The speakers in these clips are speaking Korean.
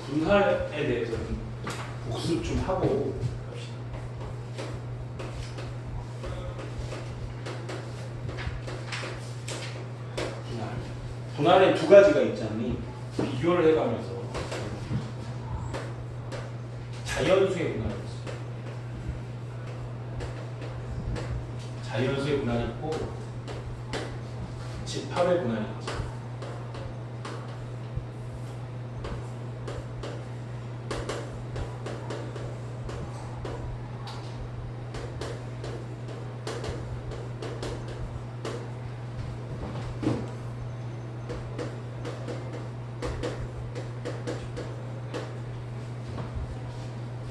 분할에 대해서 좀 복습 좀 하고 갑시다. 분할에 두 가지가 있잖니. 비교를 해가면서 자연수의 분할이 있어요. 자연수의 분할이 있고 집합의 분할이 있어요.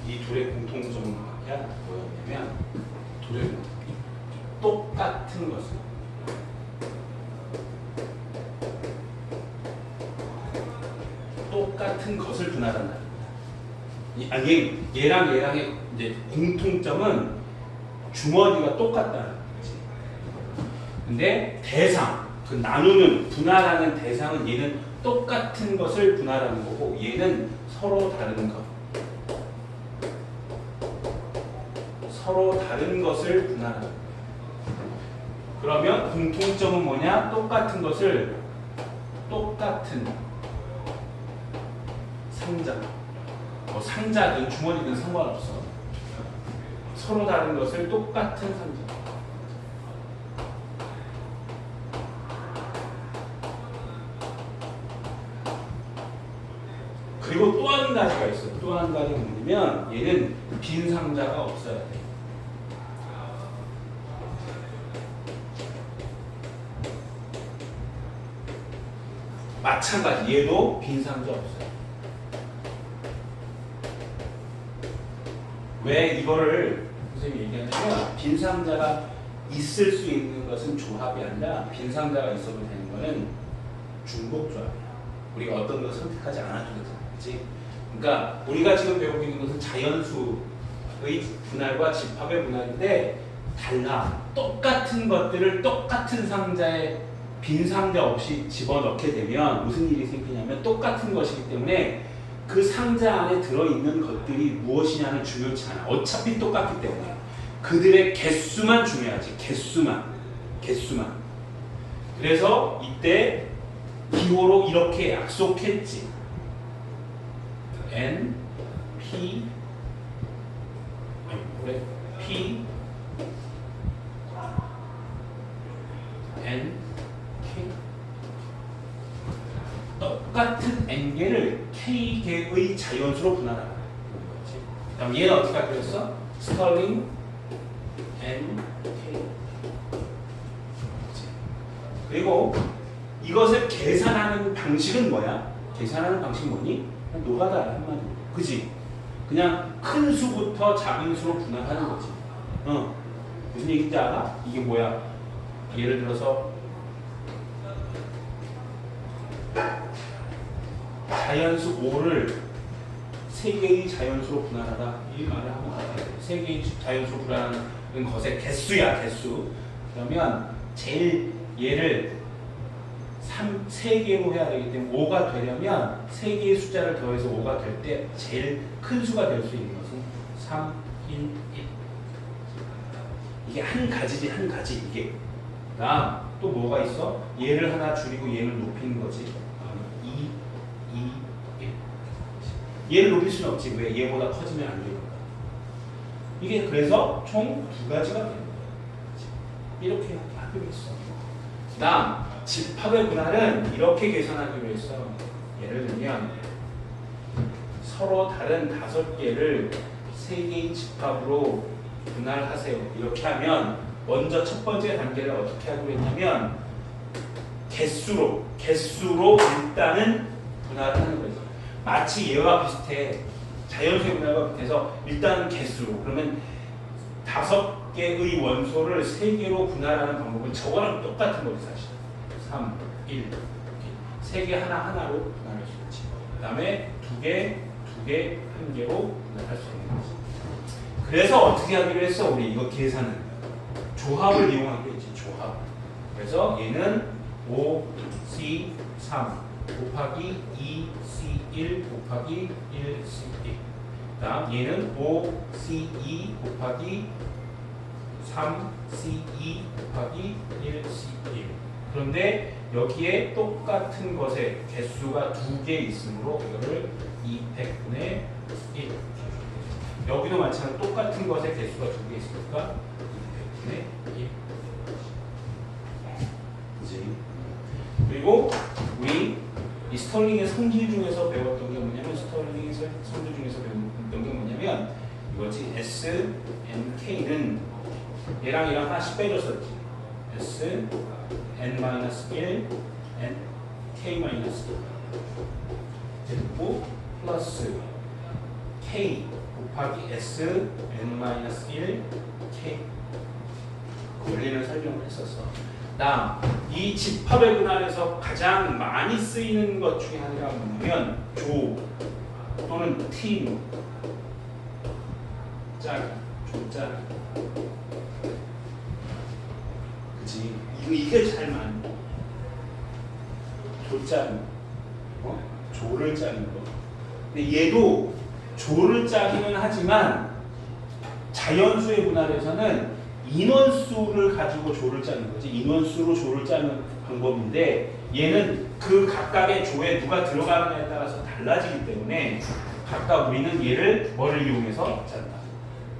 이 둘의 공통점은 뭐였냐면 둘의 똑같은 것을 분할한다. 얘랑 얘랑의 이제 공통점은 주머니가 똑같다는 거지. 근데 대상, 그 나누는 분할하는 대상은 얘는 똑같은 것을 분할하는 거고 얘는 서로 다른 것. 서로 다른 것을 분할하는 거예요. 그러면 공통점은 뭐냐? 똑같은 것을 똑같은 상자, 뭐 상자든 주머니든 상관없어. 서로 다른 것을 똑같은 상자. 그리고 또 한 가지가 있어. 또 한 가지가 뭐냐면 얘는 빈 상자가 없어야 돼. 마찬가지 얘도 빈 상자 없어요. 왜 이거를 선생님이 얘기하냐면 빈 상자가 있을 수 있는 것은 조합이 아니라 빈 상자가 있어도 되는 거는 중복 조합이야. 우리가 어떤 걸 선택하지 않아도 되잖아. 그치? 그러니까 우리가 지금 배우고 있는 것은 자연수의 분할과 집합의 분할인데 달라. 똑같은 것들을 똑같은 상자에 빈 상자 없이 집어넣게 되면 무슨 일이 생기냐면 똑같은 것이기 때문에 그 상자 안에 들어있는 것들이 무엇이냐는 중요치 않아. 어차피 똑같기 때문에 그들의 개수만 중요하지. 개수만. 그래서 이때 기호로 이렇게 약속했지. N, P, P, N, K. 똑같은 N개를 K개의 자연수로 분할하라. 그 다음 얘는 어떻게 하겠어? 스털링 N, K. 그리고 이것을 계산하는 방식은 뭐야? 계산하는 방식이 뭐니? 노가다야 한마디로. 그지? 그냥 큰 수부터 작은 수로 분할하는 거지. 무슨 얘기인지 알아? 이게 뭐야? 예를 들어서 자연수 5를 3개의 자연수로 분할하라. 이 말을 한번 알아야 돼. 3개의 자연수로 분할하는 것의 개수야, 개수. 그러면 제일 얘를 3개로 해야 되기 때문에 5가 되려면 3개의 숫자를 더해서 5가 될 때 제일 큰 수가 될 수 있는 것은 3, 1, 1. 이게 한 가지지, 한 가지 이게. 그다음 또 뭐가 있어? 얘를 하나 줄이고 얘를 높이는 거지. 2, 1. 얘를 높일 수는 없지. 왜? 얘보다 커지면 안 되니까. 이게 그래서 총 2가지가 되는 거야. 이렇게 하기로 했어. 그다음 집합의 분할은 이렇게 계산하기로 했어. 예를 들면 서로 다른 5개를 3개의 집합으로 분할하세요. 이렇게 하면 먼저 첫 번째 단계를 어떻게 하기로 했냐면 개수로 일단은 분할을 하는 거죠. 마치 얘와 비슷해. 자연수의 분할과 비슷해서 일단은 개수로. 그러면 5개의 원소를 3개로 분할하는 방법은 저거랑 똑같은 거지 사실. 3, 1, 3개 하나하나로 분할할 수 있지. 그 다음에 2개, 1개로 분할할 수 있는 거지. 그래서 어떻게 하기로 했어? 우리 이거 계산은 조합을 이용하기로 했지. 조합. 그래서 얘는 5, C, 3 곱하기 2C1 곱하기 1C1. 다음 얘는 5C2 곱하기 3C2 곱하기 1C1. 그런데 여기에 똑같은 것의 개수가 2개 있으므로 이거를 200분의 1. 여기도 마찬가지로 똑같은 것의 개수가 2개 있으니까 200분의 1. 그치? 그리고 우리 이 스털링의 성질 중에서 배웠던 게 뭐냐면 스털링의 성질 중에서 배웠던 게 뭐냐면 이거지. S, N, K는 얘랑 얘랑 하나씩 빼줬었지. S, N-1, N, K-1 그리고 플러스 K 곱하기 S, N-1, K 원리를 설명을 했었어. 다음 이 집합의 분할에서 가장 많이 쓰이는 것 중에 하나가 뭐냐면 조 또는 팀 짝, 조짝 그치? 이게 잘 많이 조짝 조를 짜는 거. 근데 얘도 조를 짜기는 하지만 자연수의 분할에서는 인원수를 가지고 조를 짜는 거지. 인원수로 조를 짜는 방법인데 얘는 그 각각의 조에 누가 들어가느냐에 따라서 달라지기 때문에 각각 우리는 얘를 뭐를 이용해서 짠다.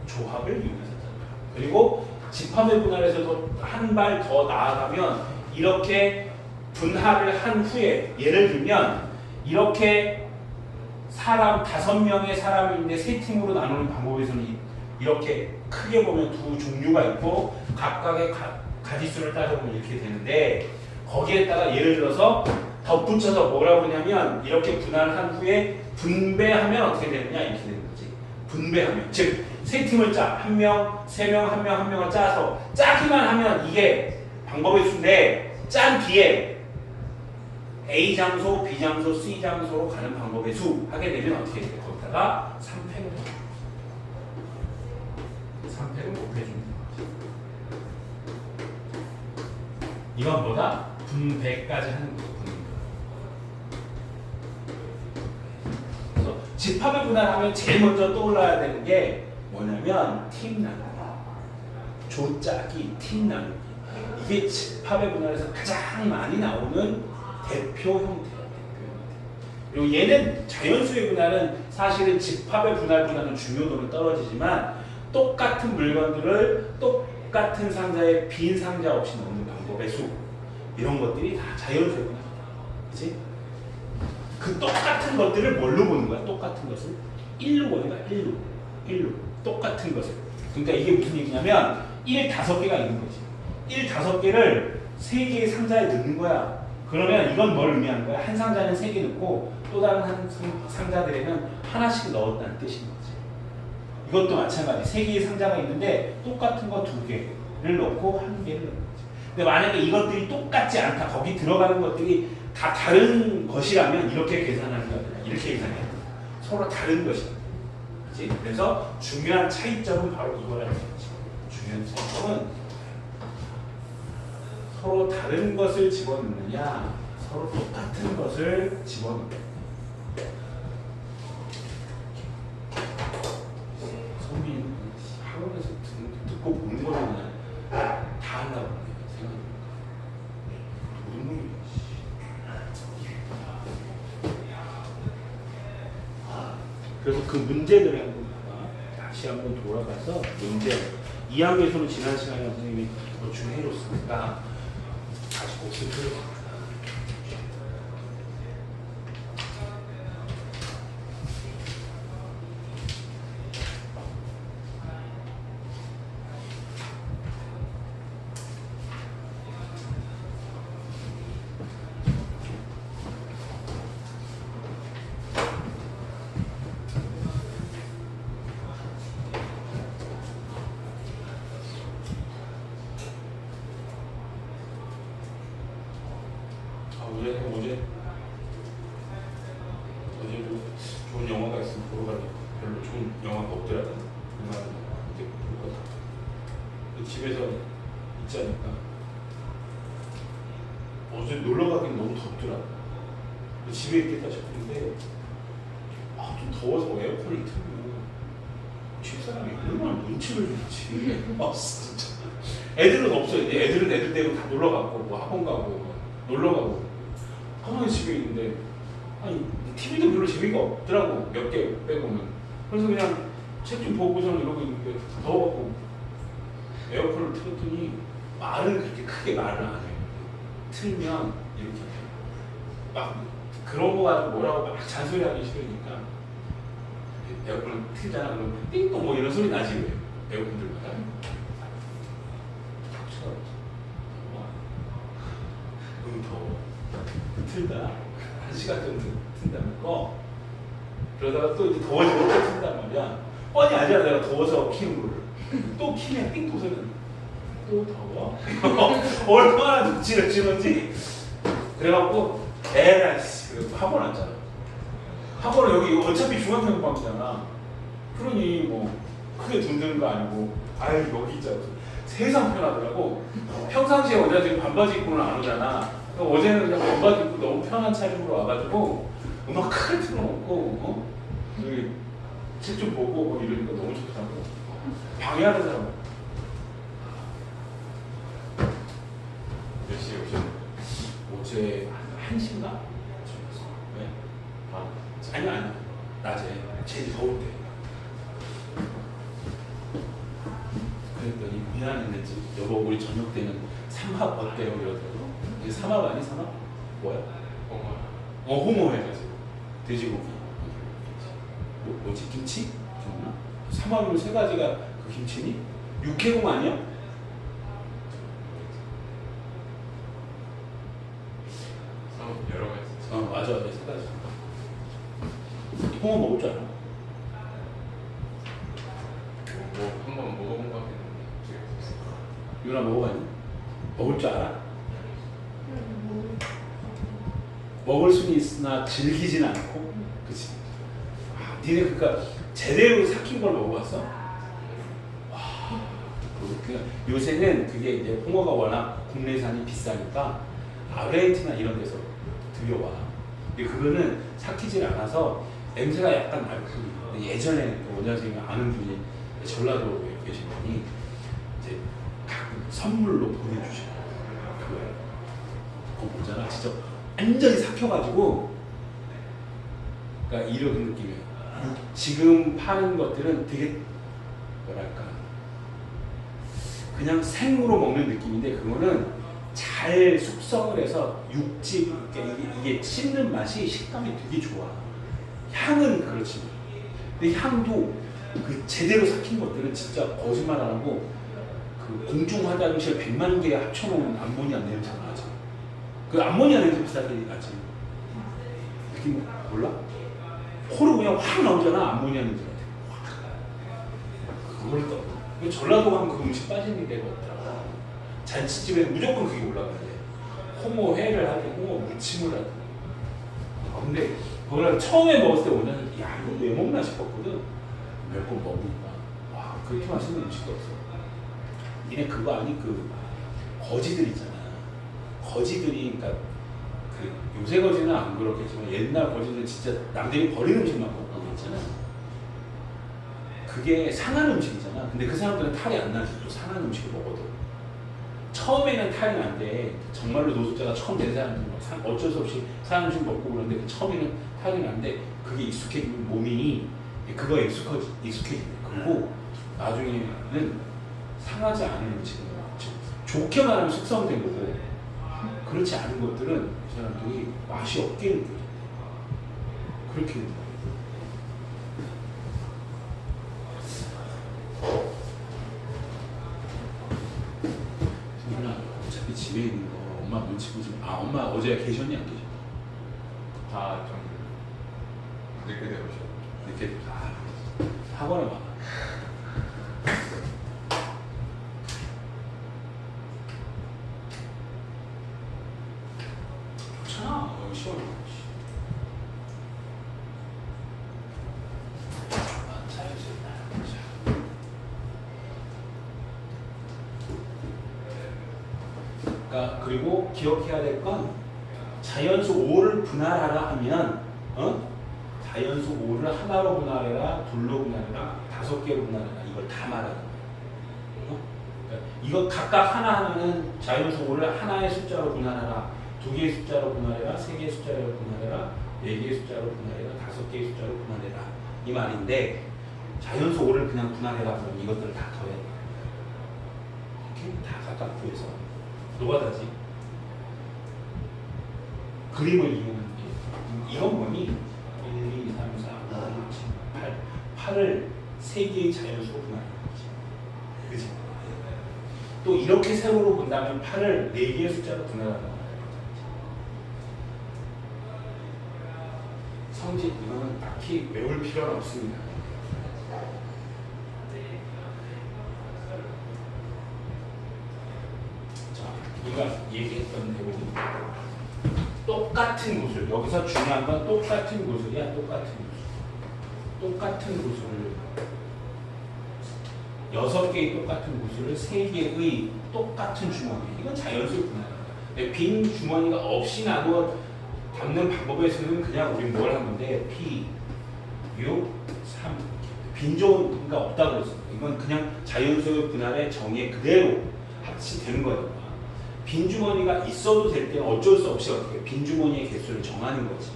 조합을 이용해서 짠다. 그리고 집합의 분할에서도 한 발 더 나아가면 이렇게 분할을 한 후에 예를 들면 이렇게 사람 5명의 사람을 있는데 3팀으로 나누는 방법에서는 이렇게 크게 보면 두 종류가 있고 각각의 가지수를 따져보면 이렇게 되는데 거기에다가 예를 들어서 덧붙여서 뭐라고 하냐면 이렇게 분할한 후에 분배하면 어떻게 되느냐 이렇게 되는 거지. 분배하면 즉 3팀을 짜. 1명, 3명, 1명, 1명을 짜서 짜기만 하면 이게 방법의 수인데 짠 뒤에 A 장소, B 장소, C 장소로 가는 방법의 수 하게 되면 어떻게 돼? 거기다가 3팩을 3팩을 곱해줍니다. 이건 뭐다? 분배까지 하는 거예요. 그래서 집합을 분할하면 제일 먼저 떠올라야 되는 게 뭐냐면 팀 나누기, 조짜기, 팀 나누기. 이게 집합의 분할에서 가장 많이 나오는 대표 형태야. 그리고 얘는 자연수의 분할은 사실은 집합의 분할보다는 중요도는 떨어지지만 똑같은 물건들을 똑같은 상자에 빈 상자 없이 넣는 방법의 수 이런 것들이 다 자연수의 분할이다. 그치? 그 똑같은 것들을 뭘로 보는 거야? 똑같은 것을 1로 보는 거야. 1로 똑같은 것을. 그러니까 이게 무슨 얘기냐면 1 5개가 있는 거지. 1 5개를 3개의 상자에 넣는 거야. 그러면 이건 뭘 의미하는 거야? 한 상자는 3개 넣고 또 다른 한 상자들에는 하나씩 넣었다는 뜻인 거지. 이것도 마찬가지. 3개의 상자가 있는데 똑같은 거 2개를 넣고 1개를 넣는 거지. 근데 만약에 이것들이 똑같지 않다. 거기 들어가는 것들이 다 다른 것이라면 이렇게 계산하는 거야. 이렇게 계산해야 돼. 서로 다른 것이다. 그치? 그래서 중요한 차이점은 바로 이거라는 거지. 중요한 차이점은 서로 다른 것을 집어넣느냐, 서로 똑같은 것을 집어넣느냐. 성빈 학원에서 듣고 보는 거는 다 한다고 생각합니다. 모든 놈이. 그래서 그 문제들을 한번 봐봐. 다시 한번 돌아가서 문제. 2학기에서는 지난 시간에 선생님이 보충해줬으니까 다시 꼭 살펴보겠습니다. 어제도 좋은 영화가 있으면 보러 가니까 별로 좋은 영화가 없더라고요. 이제 볼 거다. 집에서 있지 않을까. 어제 놀러 가긴 너무 덥더라고요. 집에 있겠다 싶은데 좀 더워서 에어컨을 틀면 집사람이 얼마나 눈치를 주지. 진짜. 애들은 없어요. 이제 애들은 애들대로 다 놀러 가고 뭐 학원 가고 뭐 놀러 가고 가만히 집에 있는데 아니 TV도 별로 재미가 없더라고. 몇 개 빼고는. 그래서 그냥 책 좀 보고서는 이러고 있는데 더워갖고 에어컨을 틀었더니 말은 그렇게 크게 말을 안 해요. 틀면 이렇게 막 그런 거 가지고 뭐라고 막 잔소리하기 싫으니까 에어컨을 틀잖아. 그러면 띵동 뭐 이런 소리 나지 왜 에어컨 들마다. 너무 더워. 틀다 한 시간 정도 튼다는 거. 그러다가 또 이제 더워지고 또 튼단 말이야. 뻔히 알잖아. 내가 더워서 키는 거를. 또 키면 띵 소리는 또 더워? 얼마나 눈치를 주는지. 그래갖고 에라이씨 그래서 학원 왔잖아. 학원은 여기 어차피 중앙교육방이잖아. 그러니 뭐 크게 돈 드는 거 아니고 아유 여기 있잖아. 세상 편하더라고. 평상시에 원장들이 반바지 입고는 안 오잖아. 어제는 그냥 반바지 입고 너무 편한 차림으로 와가지고 음악 크게 틀어놓고 여기 책 좀 보고 뭐 이러니까 너무 좋더라고. 방해하는 사람. 몇 시에 오셨나요? 어제 한 1시인가? 왜? 아니 낮에 제일 더울 때. 그랬더니 미안했는지 여보 우리 저녁 때는 삼합 어때요? 이러더라고. 이게 삼합 아니 삼합? 뭐야? 홍어 해가지고 돼지고기. 뭐지 김치? 기억나? 삼합이면 세 가지가 그 김치니? 육해공 아니야? 여러 가지. 맞아 세 가지. 홍어 먹을 줄 알아? 뭐 한번 먹어본 것 같긴 한데. 유나 먹어봤니? 먹을 줄 알아? 먹을 수는 있으나 즐기진 않고, 그치? 니네 그니까 제대로 삭힌 걸 먹어봤어? 요새는 그게 이제 홍어가 워낙 국내산이 비싸니까 아르헨티나 이런 데서 들여와. 근데 그거는 삭히질 않아서 냄새가 약간 날 뿐이에요. 예전에 원장 선생님이 아는 분이 전라도에 계신 분이 이제 가끔 선물로 보내주셔요. 그거 보잖아. 진짜 완전히 삭혀가지고, 그러니까 이런 느낌이에요. 지금 파는 것들은 되게 뭐랄까 그냥 생으로 먹는 느낌인데 그거는 잘 숙성을 해서 육즙 이게 씹는 맛이 식감이 되게 좋아. 향은 그렇지. 근데 향도 그 제대로 삭힌 것들은 진짜 거짓말 안 하고 그 공중 화장실 100만 개 합쳐놓은 암모니아 냄새 나지. 그 암모니아 냄새 비슷하게 나지. 느낌 몰라? 코로 그냥 확 나오잖아. 암모니아 냄새가. 그걸 또 전라도 가면 그 음식 빠지는 데가 없더라. 잔치집에 무조건 그게 올라가야 돼. 홍어 회를 하든 홍어 무침을 하든. 근데 그걸 처음에 먹었을 때 오늘 야 이거 왜 먹나 싶었거든. 몇 번 먹으니까 와 그렇게 맛있는 음식도 없어. 니네 그거 아니 그 거지들 있잖아. 거지들이 그러니까 그 요새 거지는 안 그렇겠지만 옛날 거지는 진짜 남들이 버리는 음식만 먹고 있잖아. 그게 상한 음식이잖아. 근데 그 사람들은 탈이 안 나지. 또 상한 음식을 먹어도 처음에는 탈이 난데 정말로 노숙자가 처음 된 사람들은 어쩔 수 없이 상한 음식 먹고 그러는데 그 처음에는 탈이 나는데 그게 익숙해지면 몸이 그거에 익숙해진대. 그리고 나중에는 상하지 않은 음식을 먹지. 좋게 말하면 숙성된 거고 그렇지 않은 것들은 이 사람들이 맛이 없게 느껴져. 그렇게 누나 어차피 집에 있는 거 엄마 눈치 보지 마. 아 엄마 어제 계셨니 안 계셨니? 좀 늦게 되오셨죠. 이렇게 학원에 와. 좋잖아. 여기 시원해. 그러니까 그리고 기억해야 될 건 자연수 5를 분할하라 하면 자연수 5를 하나로 분할해라, 둘로 분할해라, 5개로 분할해라 이걸 다 말하는 거예요. 그러니까 이거 각각 하나하나는 자연수 5를 하나의 숫자로 분할하라, 2개의 숫자로 분할해라, 3개의 숫자로 분할해라, 4개의 숫자로 분할해라, 5개의 숫자로 분할해라 이 말인데 자연수 5를 그냥 분할해라 그러면 이것들을 다 더해야 돼요. 이렇게 다 각각 구해서 노가다지. 그림을 이용하는 게 이건 뭐니? 1, 2, 3, 4, 5, 6, 7, 8 8을 3개의 자연수로 분할하는 거지. 그치? 또 이렇게 세로로 본다면 8을 4개의 숫자로 분할하는 거야. 성질 이거는 딱히 외울 필요는 없습니다. 자, 우리가 얘기했던 내용이 똑같은 구술, 여기서 중요한 건 똑같은 구술이야. 똑같은 구술을 6개의 똑같은 구술을 3개의 똑같은 주머니, 이건 자연수를 분할한다. 빈 주머니가 없이 나누어 담는 방법에서는 그냥 우리 뭘 하는데 P, 6, 3 빈조가 없다고 그랬습니다. 이건 그냥 자연수 분할의 정의 그대로 같이 되는 거예요. 빈 주머니가 있어도 될 때는 어쩔 수 없이 어떻게 빈 주머니의 개수를 정하는 거지.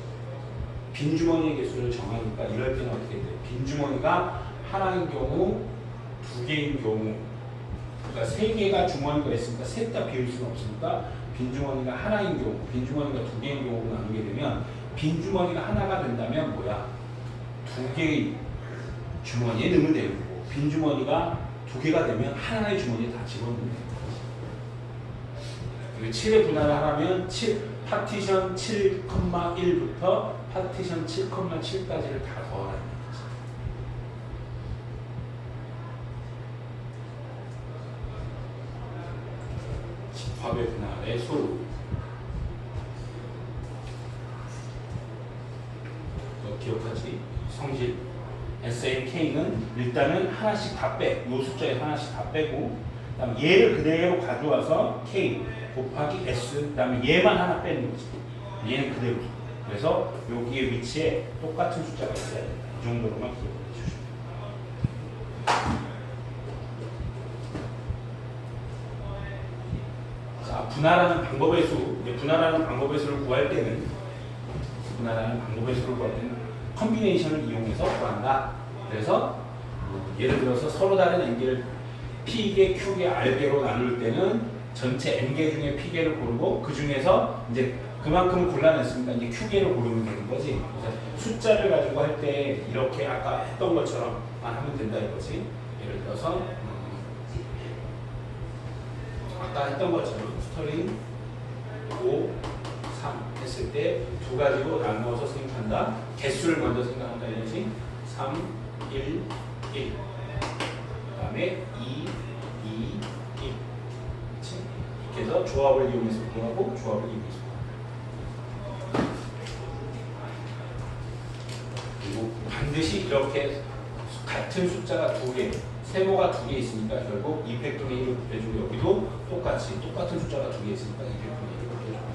빈 주머니의 개수를 정하니까 이럴 때는 어떻게 돼? 빈 주머니가 하나인 경우, 2개인 경우, 그러니까 3개가 주머니가 있으니까 셋 다 비울 수는 없으니까 빈 주머니가 하나인 경우, 빈 주머니가 2개인 경우로 나누게 되면 빈 주머니가 하나가 된다면 뭐야? 2개의 주머니에 넣으면 되는 거고 빈 주머니가 2개가 되면 하나의 주머니에 다 집어넣으면 되는 거지. 7의 분할을 하려면 파티션 7,1부터 파티션 7,7까지를 다 더하라는 거지. 집합의 분할의 수. 너 기억하지? 성질 SNK는 일단은 하나씩 다 빼. 이 숫자에 하나씩 다 빼고 그다음 얘를 그대로 가져와서 K 곱하기 S, 그 다음에 얘만 하나 빼는 거지. 얘는 그대로. 그래서 여기에 위치에 똑같은 숫자가 있어야 된다. 이 정도로만 기억해 주시면 됩니다. 자, 분할하는 방법의 수. 분할하는 방법의 수를 구할 때는 컨비네이션을 이용해서 구한다. 그래서 예를 들어서 서로 다른 n개를 P개, Q개, R개로 나눌 때는 전체 n개 중에 p개를 고르고 그 중에서 이제 그만큼 골라냈으니까 이제 q개를 고르면 되는 거지. 그래서 숫자를 가지고 할 때 이렇게 아까 했던 것처럼만 하면 된다 이거지. 예를 들어서 아까 했던 것처럼 스터링 5, 3 했을 때 2가지로 나누어서 생각한다. 개수를 먼저 생각한다 이거지. 3, 1, 1 그 다음에 2, 2, 1 그래서 조합을 이용해서 구하고 조합을 이용해서 구하고 그리고 반드시 이렇게 같은 숫자가 2개 세모가 2개 있으니까 결국 200분의 1을 곱해주고 여기도 똑같이 똑같은 숫자가 2개 있으니까 200분의 1을 곱해주고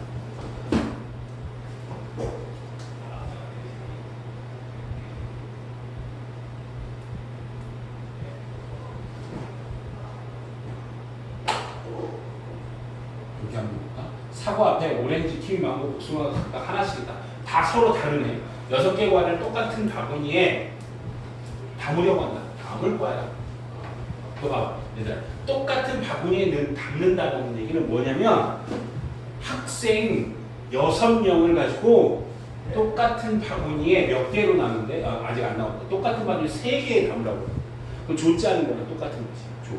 여기 한번 볼까? 사과 앞에 오렌지, 키위, 망고, 복숭아가 각각 하나씩 있다. 다 서로 다르네. 6개 과를 똑같은 바구니에 담으려고 한다. 담을 거야. 또 봐봐. 얘들아. 똑같은 바구니에 담는다는 얘기는 뭐냐면 학생 6명을 가지고 똑같은 바구니에 몇 개로 나누는데 아직 안 나온다. 똑같은 바구니에 3개에 담으라고. 그럼 조 짜는 거랑 똑같은 거지. 조.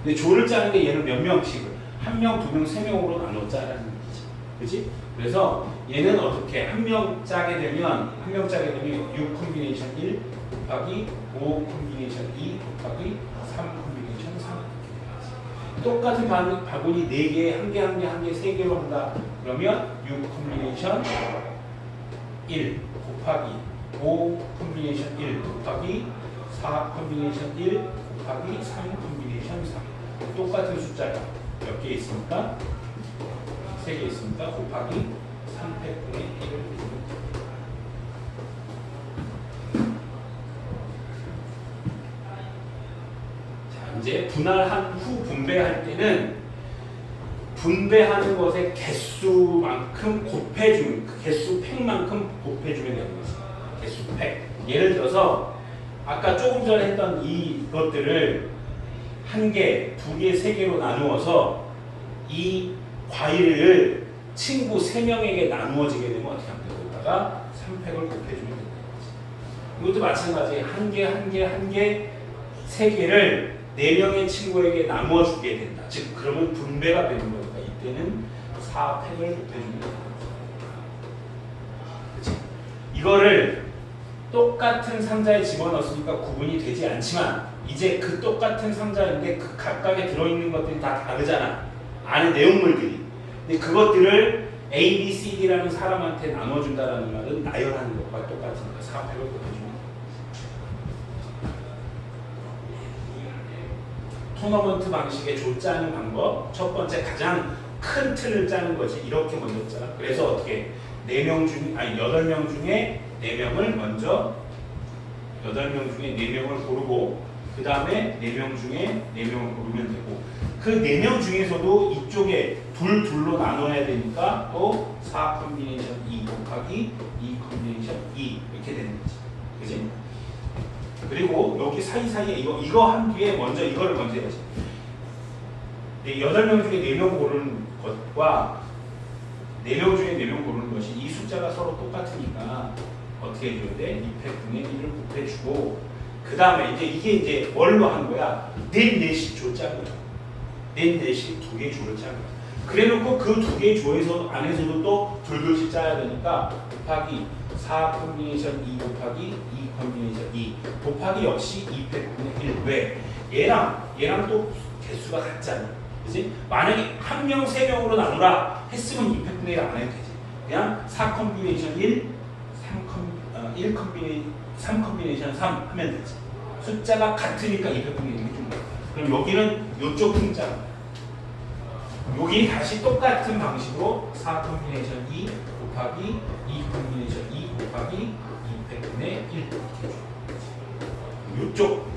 근데 조를 짜는데 얘는 몇 명씩을 1명, 2명, 3명으로 나눠 짜라는 거지. 그치? 그래서 얘는 어떻게 한 명 짜게 되면 6 콤비네이션 1 곱하기 5 콤비네이션 2 곱하기 3 콤비네이션 3 똑같은 바구니 4개, 한 개, 3개로 한다. 그러면 6 콤비네이션 1 곱하기 5 콤비네이션 1 곱하기 4 콤비네이션 1 곱하기 3 콤비네이션 3 똑같은 숫자가 몇 개 있습니까? 3개 있습니까? 곱하기 4 3팩분의 1을 해주면 됩니다. 자, 이제 분할한 후 분배할 때는 분배하는 것의 개수만큼 곱해주면, 그 개수 팩만큼 곱해주면 되는 거지. 개수 팩. 예를 들어서 아까 조금 전에 했던 이것들을 한 개, 두 개, 세 개로 나누어서 이 과일을 친구 3명에게 나누어지게 되면 어떻게 하면 되고 여기다가 3팩을 곱해주면 되는 거지. 이것도 마찬가지에 한 개, 한 개, 한 개, 3개를 4명의 친구에게 나누어 주게 된다. 즉 그러면 분배가 되는 거니까 이때는 4팩을 곱해주면 된다. 그치? 이거를 똑같은 상자에 집어넣었으니까 구분이 되지 않지만 이제 그 똑같은 상자인데 그 각각에 들어있는 것들이 다 다르잖아. 안에 내용물들이. 근데 그것들을 A, B, C, D라는 사람한테 나눠준다라는 말은 나열하는 것과 똑같으니까 4팩을 곱해주면 된다. 토너먼트 방식의 조 짜는 방법. 첫 번째 가장 큰 틀을 짜는 거지. 이렇게 먼저 짜라. 그래서 어떻게 8명 중에 4명을 먼저 8명 중에 4명을 고르고 그 다음에 4명 중에 4명을 고르면 되고 그 4명 중에서도 이쪽에 둘로 나눠야 되니까 또 4 콤비네이션 2 곱하기 2 콤비네이션 2 이렇게 되는 거지. 그지? 그리고 여기 사이사이에 이거 한 뒤에 먼저 이거를 먼저 해야지. 8명 중에 4명 고르는 것과 4명 중에 4명 고르는 것이 이 숫자가 서로 똑같으니까 어떻게 해줘야 돼? 2팩분의 1을 곱해주고 그 다음에 이게 이제 뭘로 한 거야? 넷씩 조 짠 거야. 넷씩 2개 조를 짠 거야. 그래놓고 그 2개 조에서 안에서도 또 둘둘씩 짜야 되니까 곱하기 4 콤비네이션 2 곱하기 2 콤비네이션 2 곱하기 역시 2팩분의 1. 왜? 얘랑 또 개수가 같잖아. 그치? 만약에 1명, 3명으로 나누라 했으면 2팩분의 1 안 해도 되지. 그냥 4 콤비네이션 1, 3 콤비네이션 3 하면 되지. 숫자가 같으니까 2팩분의 1이 좀 많다. 그럼 여기는 이쪽 숫자. 여기 다시 똑같은 방식으로 4 콤비네이션 2 곱하기 2 콤비네이션 2 곱하기 2팩분의 1 이렇게 해줘. 이쪽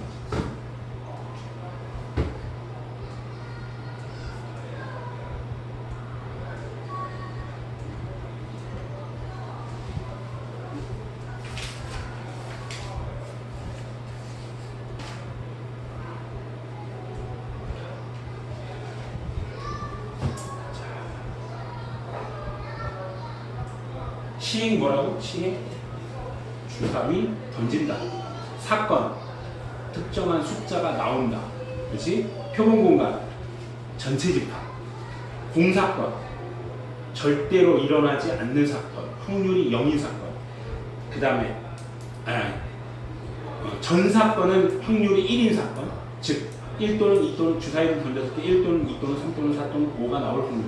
시행 뭐라고? 시행 주사위 던진다. 사건 특정한 숫자가 나온다. 그렇지? 표본 공간 전체 집합 공사건 절대로 일어나지 않는 사건 확률이 0인 사건 그 다음에 전 사건은 확률이 1인 사건 즉 1 또는 2 또는 주사위를 던졌을 때 1 또는 2 또는 3 또는 4 또는 5가 나올 확률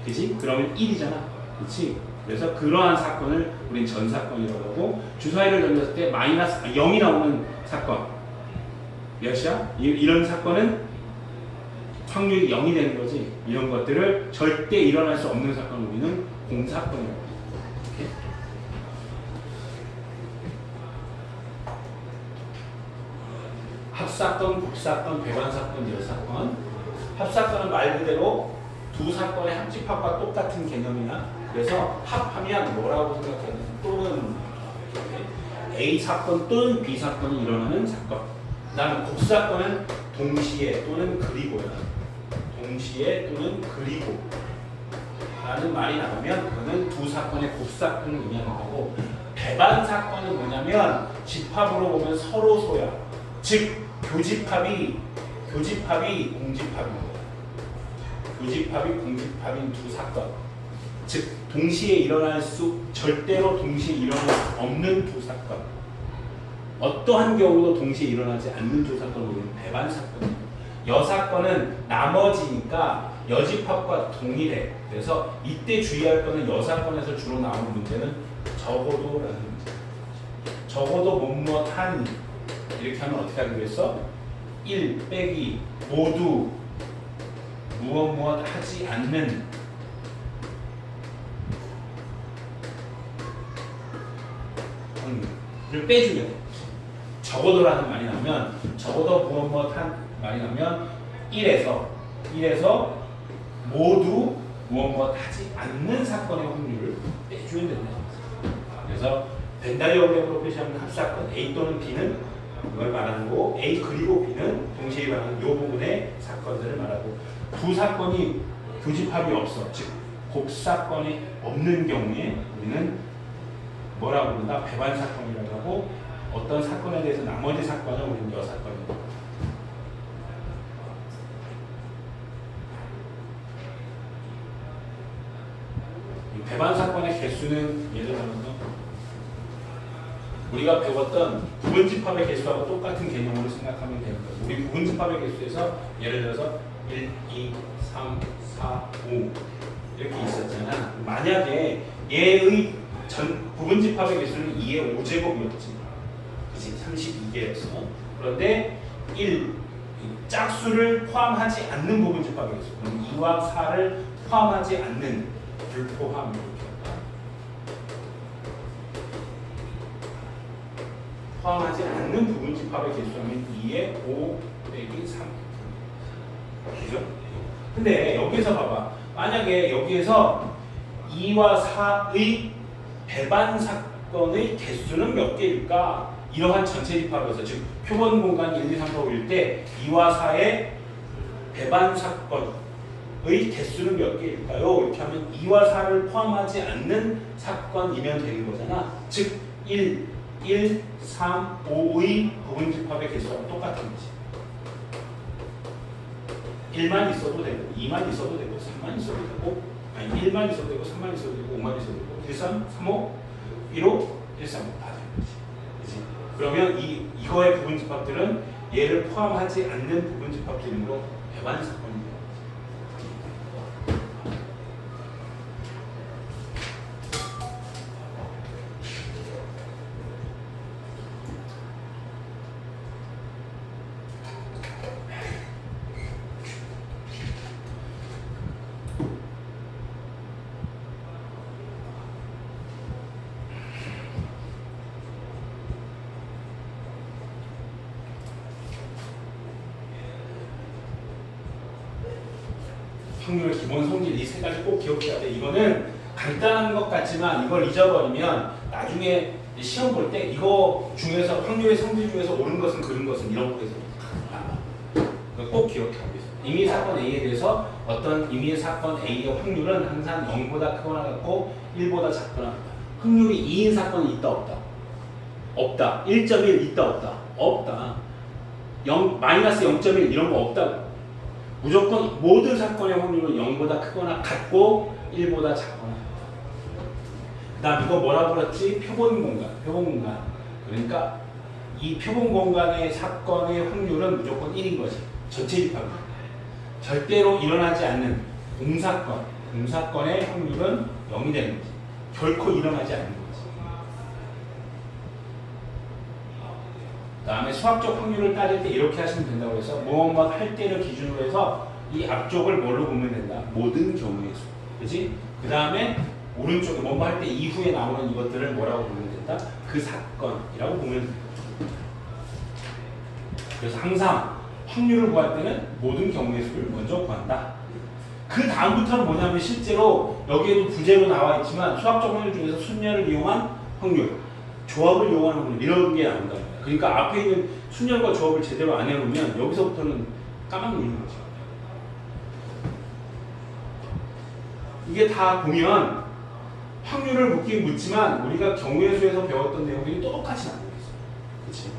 그지? 그러면 1이잖아. 그렇지? 그래서 그러한 사건을 우린 전 사건이라고 하고 주사위를 던졌을 때 마이너스 0이 나오는 사건 몇이야? 이런 사건은 확률이 0이 되는 거지. 이런 것들을 절대 일어날 수 없는 사건을 우리는 공사건이라고 합니다. 합사건, 곱사건, 배관사건, 열사건. 합사건은 말 그대로 두 사건의 합집합과 똑같은 개념이야. 그래서 합하면 뭐라고 생각해야 되냐? 또는 A 사건 또는 B 사건이 일어나는 사건. 그 다음에 곱사건은 동시에 또는 그리고야. 동시에 또는 그리고 라는 말이 나오면 그거는 두 사건의 곱사건을 의미하는 거고 배반 사건은 뭐냐면 집합으로 보면 서로 소야. 즉 교집합이 공집합인 거야. 교집합이 공집합인 두 사건. 즉 동시에 절대로 동시에 일어날 수 없는 두 사건. 어떠한 경우도 동시에 일어나지 않는 두 사건을 우리는 배반 사건이에요. 여사건은 나머지니까 여집합과 동일해. 그래서 이때 주의할 거는 여사건에서 주로 나오는 문제는 적어도라는 문제. 적어도 뭐뭐한 이렇게 하면 어떻게 하기로 했어? 1 빼기 모두 무엇 하지 않는 빼주면 돼. 적어도라는 말이 나면 적어도 무엇 말이 나면 1에서 모두 무엇 하지 않는 사건의 확률을 빼주면 된다. 그래서 벤달리오그램으로 표시하는 합사건 A 또는 B는 이걸 말하는 거고 A 그리고 B는 동시에 일어나는 이 부분의 사건들을 말하고 두 사건이 교집합이 없어. 즉 곱사건이 없는 경우에 우리는 뭐라고 부른다? 배반 사건이라고 하고 어떤 사건에 대해서 나머지 사건은 우리는 여사건이라고 합니다. 이 배반 사건의 개수는 예를 들어서 우리가 배웠던 부분집합의 개수하고 똑같은 개념으로 생각하면 되는 거예요. 우리 부분집합의 개수에서 예를 들어서 1, 2, 3, 4, 5 이렇게 있었잖아. 만약에 얘의 부분집합의 개수는 2의 5제곱이었지. 그치? 32개였어. 그런데 1, 짝수를 포함하지 않는 부분집합의 개수. 그럼 2와 4를 포함하지 않는 불포함 이렇게. 포함하지 않는 부분집합의 개수하면 2의 5 빼기 3. 그죠? 근데 여기서 봐봐. 만약에 여기에서 2와 4의 배반 사건의 개수는 몇 개일까? 이러한 전체 집합에서 즉 표본 공간 1, 2, 3, 4, 5일 때 2와 4의 배반 사건의 개수는 몇 개일까요? 이렇게 하면 2와 4를 포함하지 않는 사건이면 되는 거잖아. 즉 1, 3, 5의 부분집합의 개수랑 똑같은 거지. 1만 있어도 되고 2만 있어도 되고 3만 있어도 되고 아니 1만 있어도 되고 3만 있어도 되고 5만 있어도 되고 1, 3, 3, 5, 1, 5, 1, 3, 5 다 되는 거지. 그치? 그러면 이거의 부분집합들은 얘를 포함하지 않는 부분집합들이므로 배반 사건입니다. 확률의 기본 성질 이 세 가지 꼭 기억해야 돼. 이거는 간단한 것 같지만 이걸 잊어버리면 나중에 시험 볼 때 이거 중에서 확률의 성질 중에서 옳은 것은 그른 것은 이런 거에서 꼭 기억하고 있어요. 임의 사건 A에 대해서 어떤 임의 사건 A의 확률은 항상 0보다 크거나 같고 1보다 작거나 확률이 2인 사건이 있다 없다? 없다. 1.1 있다 없다? 없다. 마이너스 0.1 이런 거 없다고. 무조건 모든 사건의 확률은 0보다 크거나 같고 1보다 작거나. 그 다음 이거 뭐라고 그랬지? 표본 공간. 그러니까 이 표본 공간의 사건의 확률은 무조건 1인 거지. 전체 집합. 절대로 일어나지 않는 공사건의 확률은 0이 되는 거지. 결코 일어나지 않는 거지. 그 다음에 수학적 확률을 따질 때 이렇게 하시면 된다고 해서 무엇만 할 때를 기준으로 해서 이 앞쪽을 뭘로 보면 된다? 모든 경우의 수. 그치? 그 다음에 오른쪽에 뭐뭐 할 때 이후에 나오는 이것들을 뭐라고 보면 된다? 그 사건이라고 보면 된다. 그래서 항상 확률을 구할 때는 모든 경우의 수를 먼저 구한다. 그 다음부터는 뭐냐면 실제로 여기에도 부재로 나와 있지만 수학적 확률 중에서 순열을 이용한 확률, 조합을 이용하는 확률 이런 게 나온다. 그러니까 앞에 있는 순열과 조합을 제대로 안 해놓으면 여기서부터는 까먹는 거죠. 이게 다 보면 확률을 묻긴 묻지만 우리가 경우의 수에서 배웠던 내용들이 똑같이 나오고 있어요. 그치?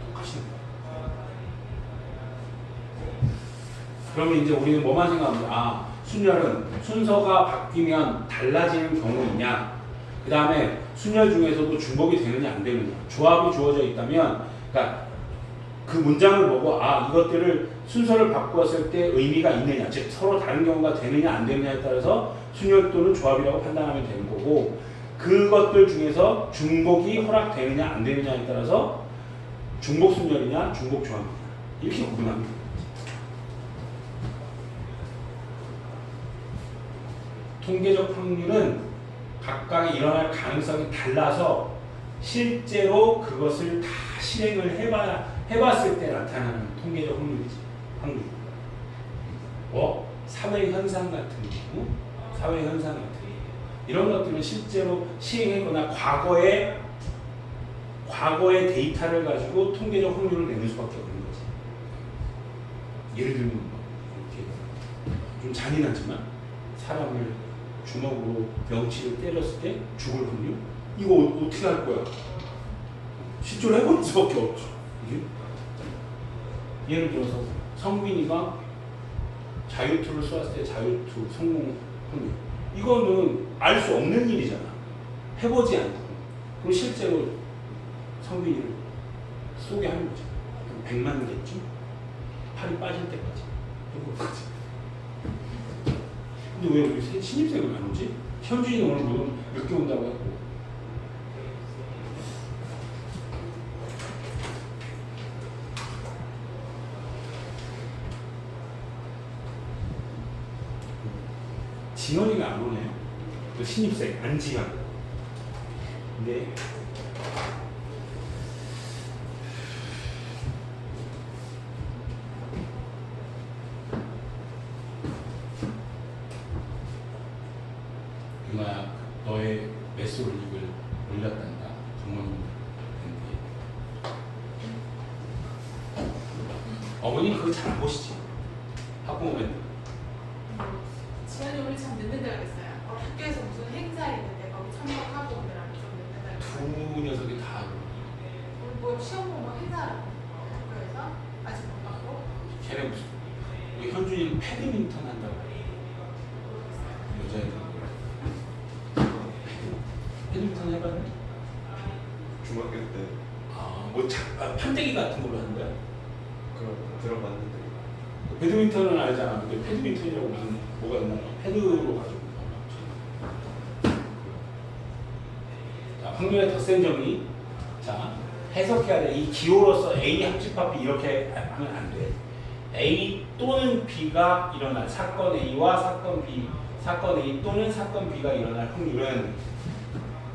똑같이 나와요. 그러면 이제 우리는 뭐만 생각합니다. 아, 순열은 순서가 바뀌면 달라지는 경우이냐? 그 다음에 순열 중에서도 중복이 되느냐 안 되느냐? 조합이 주어져 있다면, 그러니까 그 문장을 보고 아 이것들을 순서를 바꾸었을 때 의미가 있느냐, 즉 서로 다른 경우가 되느냐 안 되느냐에 따라서 순열 또는 조합이라고 판단하면 되는 거고, 그것들 중에서 중복이 허락되느냐 안 되느냐에 따라서 중복 순열이냐 중복 조합이냐 이렇게 구분합니다. 통계적 확률은 각각이 일어날 가능성이 달라서 실제로 그것을 다 실행을 해봤을 때 나타나는 통계적 확률이지. 확률. 사회 현상 같은 경우, 사회 현상 같은 경우. 이런 것들은 실제로 시행했거나 과거의 데이터를 가지고 통계적 확률을 내는 수밖에 없는 거지. 예를 들면 이렇게 좀 잔인하지만 사람을 주먹으로 명치를 때렸을 때 죽을 확률? 이거 어떻게 할 거야? 실제로 해볼 수밖에 없죠. 이게? 예를 들어서 성빈이가 자유투를 쏘았을 때 자유투 성공 확률. 이거는 알 수 없는 일이잖아. 해보지 않고. 그럼 실제로 성빈이를 쏘게 하는 거죠. 100만 개쯤? 팔이 빠질 때까지. 해보는 거지. 근데 왜 우리 신입생은 안 오지? 현준이는 오늘 늦게 온다고 했고. 지현이가 안 오네요. 그 신입생 안지현. 근데 누나 너의 메소리를 올렸단다. 부모님한테. 어머니는 그거 잘 안 보시지. 학부모면. 지현이 우리 참 늦는다 그랬어요. 학교에서 무슨 행사 있는데 거기 참석하고 오느라 좀 늦는다 그랬어요. 두 녀석이 다 우리 뭐 시험 보고 행사하고 학교에서 아직 못 가고. 걔네 무슨 우리 현준이는 패드민턴 한다고 여자애들 패드민턴 해봤니? 중학교 때 판때기 같은 걸로 하는 거야? 그런 들어봤는데 배드민턴은 알잖아. 근데 패드민턴이라고 무슨 뭐가 있나? 패드로 가지고. 자, 확률의 덧셈 정리. 자, 해석해야 돼. 이 기호로서 A 합집합이 이렇게 하면 안 돼. A 또는 B가 일어날 사건 A와 사건 B, 사건 A 또는 사건 B가 일어날 확률은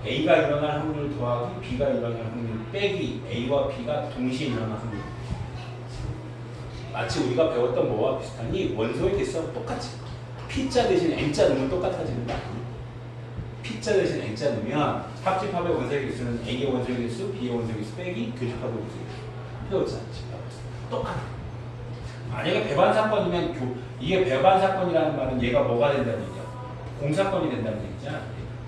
A가 일어날 확률 더하기 B가 일어날 확률 빼기 A와 B가 동시에 일어날 확률. 마치 우리가 배웠던 뭐와 비슷하니 원소의 개수하고 똑같이 P자 대신 N자 넣으면 똑같아지는 거 아니에요? P자 대신 N자 넣으면 합집합의 원소의 개수는 A의 원소의 개수, B의 원소의 개수 빼기 교집합의 원소의 개수. 배웠잖아. 똑같아. 만약에 배반 사건이면 이게 배반 사건이라는 말은 얘가 뭐가 된다는 얘기야? 공사건이 된다는 얘기잖아.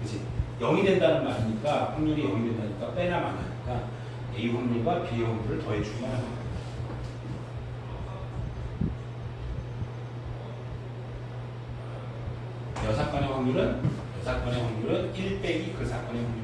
그치? 0이 된다는 말이니까 확률이 0이 된다니까 빼나 마나니까 A 확률과 B의 확률을 더해주기만 하는 거야. 여사건의 확률은 1 빼기 그 사건의 확률